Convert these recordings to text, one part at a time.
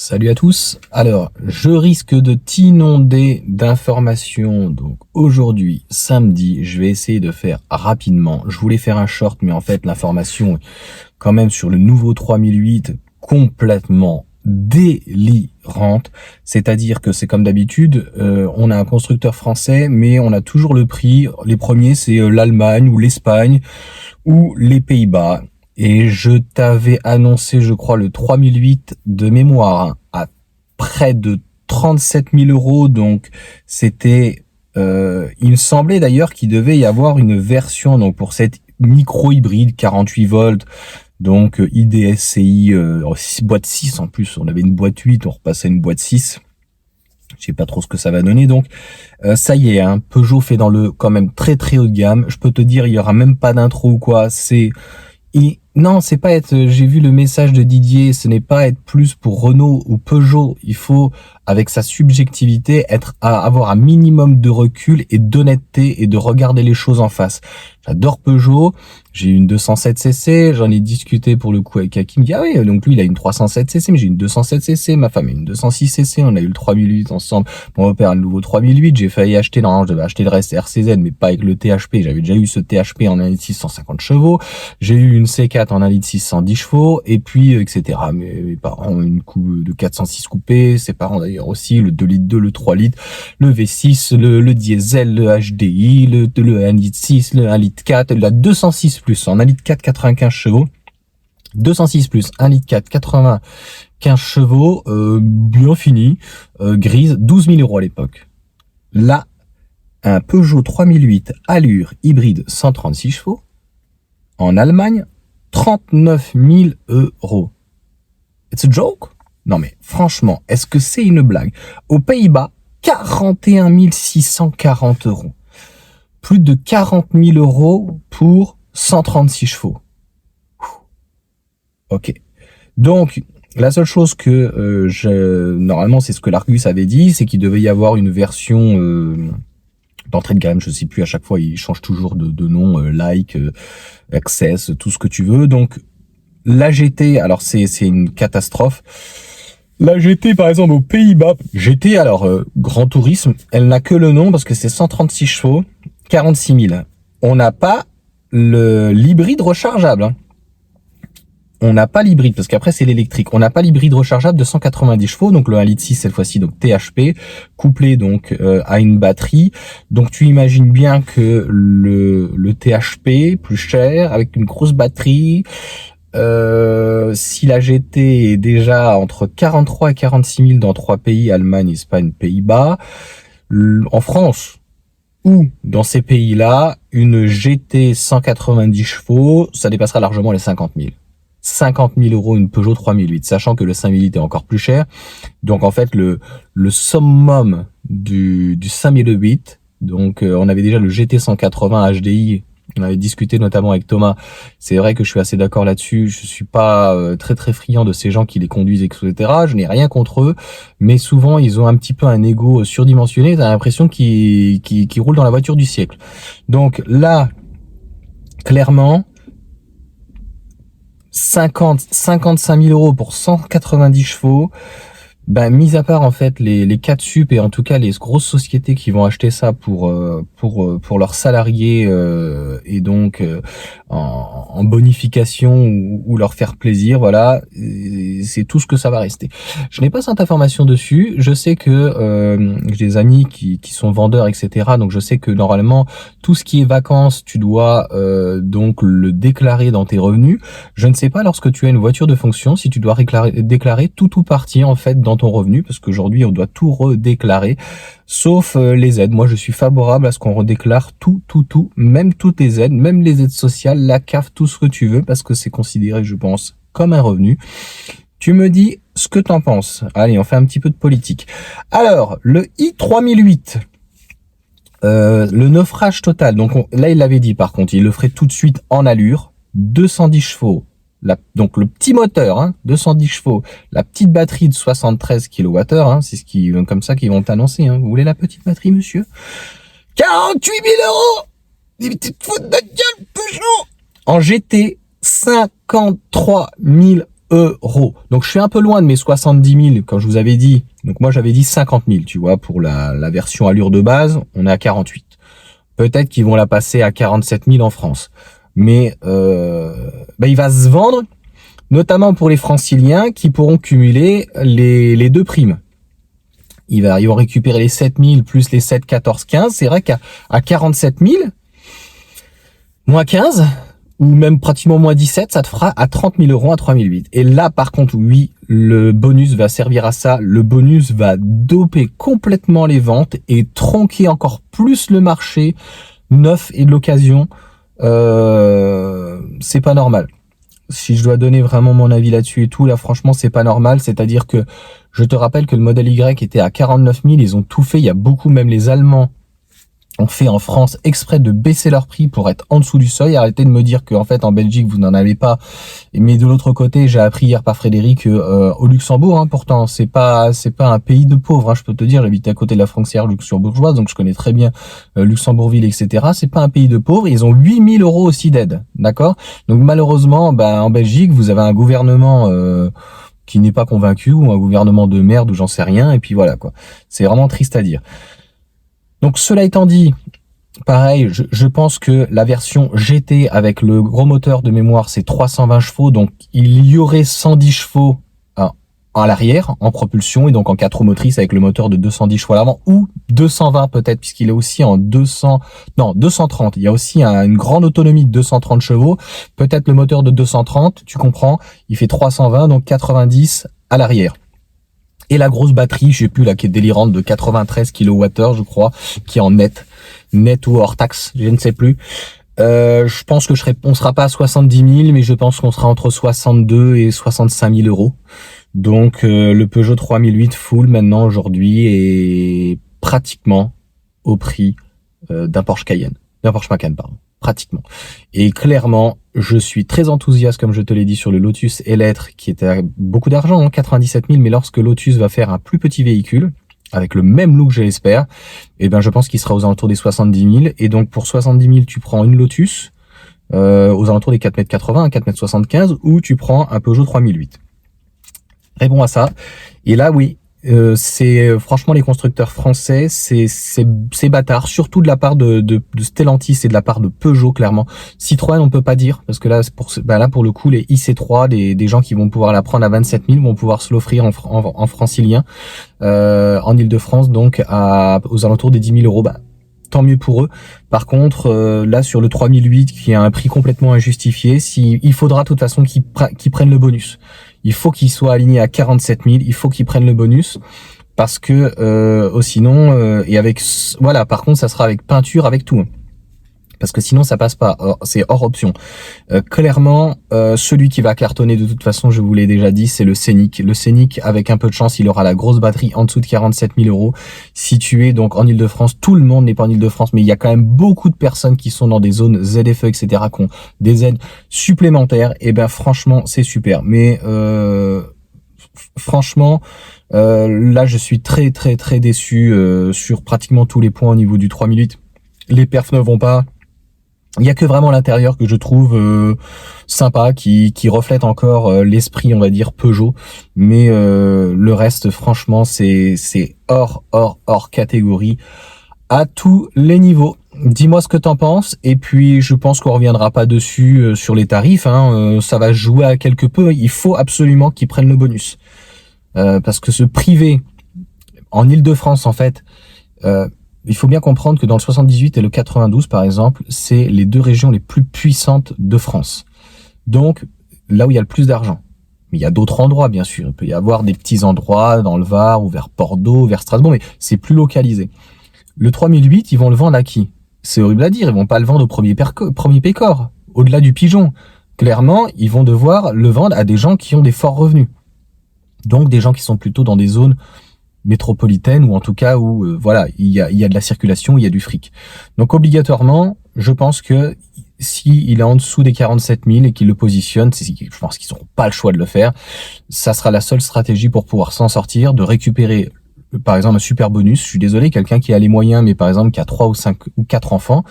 Salut à tous. Alors, je risque de t'inonder d'informations. Donc aujourd'hui, samedi, je vais essayer de faire rapidement. Je voulais faire un short, mais en fait, l'information est quand même sur le nouveau 3008 complètement délirante. C'est-à-dire que c'est comme d'habitude, on a un constructeur français, mais on a toujours le prix. Les premiers, c'est l'Allemagne ou l'Espagne ou les Pays-Bas. Et je t'avais annoncé, je crois, le 3008 de mémoire à près de 37 000 euros. Donc, c'était, il me semblait d'ailleurs qu'il devait y avoir une version, donc pour cette micro hybride 48 volts, donc IDSCI, boîte 6 en plus. On avait une boîte 8, on repassait à une boîte 6. Je sais pas trop ce que ça va donner. Donc, ça y est, hein, Peugeot fait dans le quand même très très haut de gamme. Je peux te dire, il y aura même pas d'intro ou quoi. Non, c'est pas être, j'ai vu le message de Didier, ce n'est pas être plus pour Renault ou Peugeot. Il faut, avec sa subjectivité, avoir un minimum de recul et d'honnêteté et de regarder les choses en face. J'adore Peugeot. J'ai une 207cc, j'en ai discuté pour le coup avec Hakim. Il dit, ah oui, donc lui, il a une 307cc, mais j'ai une 207cc, ma femme a une 206cc, on a eu le 3008 ensemble. Mon père a le nouveau 3008, j'ai failli acheter, normalement, je devais acheter le reste RCZ, mais pas avec le THP. J'avais déjà eu ce THP en 1 litre 650 chevaux. J'ai eu une C4 en 1 litre 610 chevaux, et puis, etc. Mes parents ont une coupe de 406 coupée, ses parents d'ailleurs aussi, le 2 litres 2, le 3 litres, le V6, le diesel, le HDI, le 1 litre 6, le 1 litre 4, la 206 plus, en 1 litre 4, 95 chevaux, 206 plus, 1 litre 4, 95 chevaux, bien fini, grise, 12 000 euros à l'époque. Là, un Peugeot 3008 Allure hybride 136 chevaux, en Allemagne, 39 000 euros. It's a joke? Non mais franchement, est-ce que c'est une blague? Aux Pays-Bas, 41 640 euros. Plus de 40 000 euros pour 136 chevaux. Ok. Donc, la seule chose que normalement, c'est ce que l'Argus avait dit, c'est qu'il devait y avoir une version d'entrée de gamme. Je sais plus, à chaque fois, il change toujours de nom, Access, tout ce que tu veux. Donc, la GT, alors c'est une catastrophe. La GT, par exemple, aux Pays-Bas, GT, alors, Grand Tourisme, elle n'a que le nom parce que c'est 136 chevaux, 46 000. On n'a pas l'hybride rechargeable, hein. On n'a pas l'hybride, parce qu'après c'est l'électrique. On n'a pas l'hybride rechargeable de 190 chevaux, donc le 1 litre 6 cette fois-ci, donc THP, couplé donc à une batterie. Donc tu imagines bien que le THP, plus cher, avec une grosse batterie, si la GT est déjà entre 43 et 46 000 dans 3 pays, Allemagne, Espagne, Pays-Bas, en France, ou dans ces pays-là, une GT 190 chevaux, ça dépassera largement les 50 000. 50 000 euros une Peugeot 3008, sachant que le 5008 est encore plus cher. Donc en fait, le summum du 5008, donc on avait déjà le GT 180 HDI, on avait discuté notamment avec Thomas. C'est vrai que je suis assez d'accord là-dessus. Je suis pas très très friand de ces gens qui les conduisent, etc. Je n'ai rien contre eux, mais souvent ils ont un petit peu un ego surdimensionné. T'as l'impression qu'ils roulent dans la voiture du siècle. Donc là, clairement, 55 000 euros pour 190 chevaux. Ben, mis à part en fait les 4 sup et en tout cas les grosses sociétés qui vont acheter ça pour leurs salariés et donc en bonification ou leur faire plaisir, voilà, c'est tout ce que ça va rester. Je n'ai pas cette information dessus. Je sais que j'ai des amis qui sont vendeurs, etc. Donc je sais que normalement tout ce qui est vacances, tu dois donc le déclarer dans tes revenus. Je ne sais pas lorsque tu as une voiture de fonction si tu dois déclarer tout ou partie en fait dans ton revenu, parce qu'aujourd'hui on doit tout redéclarer, sauf les aides. Moi je suis favorable à ce qu'on redéclare tout, même toutes les aides, même les aides sociales, la CAF, tout ce que tu veux, parce que c'est considéré, je pense, comme un revenu. Tu me dis ce que t'en penses. Allez, on fait un petit peu de politique. Alors, le i3008, le naufrage total, donc là il l'avait dit par contre, il le ferait tout de suite en allure, 210 chevaux. Donc le petit moteur, hein, 210 chevaux, la petite batterie de 73 kWh, hein, c'est ce qui, comme ça qu'ils vont t'annoncer. Hein. Vous voulez la petite batterie, monsieur? 48 000 euros. Des petites fautes de gueule, Peugeot. En GT, 53 000 euros. Donc je suis un peu loin de mes 70 000 quand je vous avais dit. Donc moi j'avais dit 50 000, tu vois, pour la version allure de base, on est à 48. Peut-être qu'ils vont la passer à 47 000 en France. Mais il va se vendre, notamment pour les franciliens qui pourront cumuler les deux primes. Ils vont récupérer les 7 000 plus les 7, 14, 15. C'est vrai qu'à 47 000, moins 15, ou même pratiquement moins 17, ça te fera à 30 000 euros à 3 008. Et là, par contre, oui, le bonus va servir à ça. Le bonus va doper complètement les ventes et tronquer encore plus le marché neuf et de l'occasion. C'est pas normal. Si je dois donner vraiment mon avis là-dessus et tout, là, franchement, c'est pas normal. C'est-à-dire que je te rappelle que le modèle Y était à 49 000. Ils ont tout fait. Il y a beaucoup, même les Allemands, ont fait en France exprès de baisser leur prix pour être en dessous du seuil. Arrêtez de me dire qu'en fait en Belgique vous n'en avez pas. Mais de l'autre côté, j'ai appris hier par Frédéric au Luxembourg, pourtant c'est pas un pays de pauvres. Je peux te dire, j'habite à côté de la frontière luxembourgeoise, donc je connais très bien Luxembourgville, etc. C'est pas un pays de pauvres. Ils ont 8 000 euros aussi d'aide, d'accord. Donc malheureusement, en Belgique, vous avez un gouvernement qui n'est pas convaincu, ou un gouvernement de merde, ou j'en sais rien. Et puis voilà quoi. C'est vraiment triste à dire. Donc cela étant dit, pareil, je pense que la version GT avec le gros moteur de mémoire, c'est 320 chevaux. Donc il y aurait 110 chevaux à l'arrière en propulsion et donc en 4 roues motrices avec le moteur de 210 chevaux à l'avant, ou 220 peut-être, puisqu'il est aussi en 230. Il y a aussi une grande autonomie de 230 chevaux. Peut-être le moteur de 230, tu comprends, il fait 320, donc 90 à l'arrière. Et la grosse batterie, je sais plus là, qui est délirante, de 93 kWh, je crois, qui est en net ou hors taxe, je ne sais plus. Je pense que on sera pas à 70 000, mais je pense qu'on sera entre 62 et 65 000 euros. Donc le Peugeot 3008 full maintenant aujourd'hui est pratiquement au prix d'un Porsche Macan, pardon. Pratiquement. Et clairement, je suis très enthousiaste, comme je te l'ai dit, sur le Lotus Eletre, qui était à beaucoup d'argent, 97 000, mais lorsque Lotus va faire un plus petit véhicule, avec le même look, je l'espère, je pense qu'il sera aux alentours des 70 000. Et donc, pour 70 000, tu prends une Lotus, aux alentours des 4,80 m, 4,75 m, ou tu prends un Peugeot 3008. Réponds à ça. Et là, oui, c'est franchement les constructeurs français, c'est bâtard, surtout de la part de Stellantis et de la part de Peugeot, clairement. Citroën, on peut pas dire, parce que là, pour le coup, les IC3, des gens qui vont pouvoir la prendre à 27 000 vont pouvoir se l'offrir en francilien, en Ile-de-France, donc aux alentours des 10 000 euros. Tant mieux pour eux. Par contre, là, sur le 3008, qui a un prix complètement injustifié, il faudra de toute façon qu'ils prennent le bonus. Il faut qu'ils soient alignés à 47 000. Il faut qu'ils prennent le bonus parce que sinon, voilà. Par contre, ça sera avec peinture, avec tout. Parce que sinon ça passe pas, c'est hors option. Clairement, celui qui va cartonner de toute façon, je vous l'ai déjà dit, c'est le Scénic. Le Scénic, avec un peu de chance, il aura la grosse batterie en dessous de 47 000 euros. Situé donc en Ile-de-France, tout le monde n'est pas en Ile-de-France, mais il y a quand même beaucoup de personnes qui sont dans des zones ZFE, etc., qui ont des aides supplémentaires. Et franchement, c'est super. Mais franchement, là, je suis très très très déçu sur pratiquement tous les points au niveau du 3008. Les perfs ne vont pas. Il y a que vraiment l'intérieur que je trouve sympa, qui reflète encore l'esprit, on va dire, Peugeot. Mais le reste, franchement, c'est hors catégorie à tous les niveaux. Dis-moi ce que t'en penses. Et puis, je pense qu'on reviendra pas dessus sur les tarifs. Ça va jouer à quelque peu. Il faut absolument qu'ils prennent le bonus. Parce que se priver en Ile-de-France, en fait... il faut bien comprendre que dans le 78 et le 92, par exemple, c'est les deux régions les plus puissantes de France. Donc, là où il y a le plus d'argent. Mais il y a d'autres endroits, bien sûr. Il peut y avoir des petits endroits dans le Var, ou vers Bordeaux, vers Strasbourg, mais c'est plus localisé. Le 3008, ils vont le vendre à qui? C'est horrible à dire, ils vont pas le vendre au premier pécor, au-delà du pigeon. Clairement, ils vont devoir le vendre à des gens qui ont des forts revenus. Donc, des gens qui sont plutôt dans des zones métropolitaine, ou en tout cas où il y a de la circulation, il y a du fric. Donc obligatoirement, je pense que si il est en dessous des 47 000 et qu'il le positionne, je pense qu'ils n'auront pas le choix de le faire. Ça sera la seule stratégie pour pouvoir s'en sortir, de récupérer par exemple un super bonus. Je suis désolé, quelqu'un qui a les moyens, mais par exemple qui a 3 ou 5 ou 4 enfants,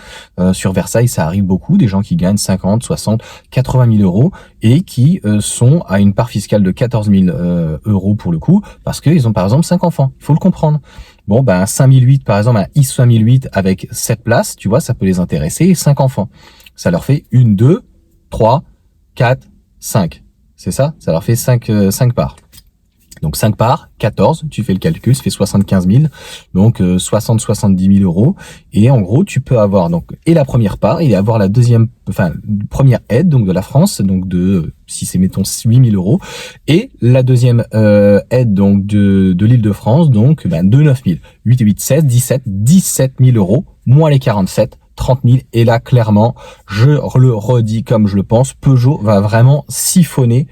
sur Versailles, ça arrive beaucoup, des gens qui gagnent 50, 60, 80 000 euros et qui sont à une part fiscale de 14 000 euros pour le coup, parce qu'ils ont par exemple 5 enfants. Il faut le comprendre. Bon, ben 5008 par exemple, un i5008 avec 7 places, tu vois, ça peut les intéresser, et 5 enfants. Ça leur fait 1, 2, 3, 4, 5. C'est ça? Ça leur fait 5 parts. Donc 5 parts, 14, tu fais le calcul, ça fait 75 000, donc 60-70 000 euros. Et en gros, tu peux avoir donc et la première part, et avoir la deuxième, enfin première aide donc de la France, donc de si c'est mettons 8 000 euros, et la deuxième aide donc de l'Île-de-France, donc de 9 000, 8 et 8, 16, 17 000 euros, moins les 47. 30 000, et là clairement, je le redis comme je le pense, Peugeot va vraiment siphonner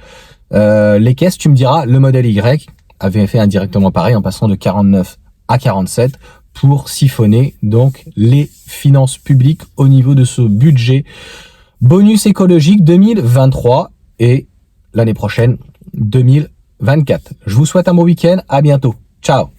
les caisses. Tu me diras, le modèle Y avait fait indirectement pareil en passant de 49 à 47 pour siphonner donc les finances publiques au niveau de ce budget bonus écologique 2023 et l'année prochaine 2024. Je vous souhaite un bon week-end, à bientôt. Ciao.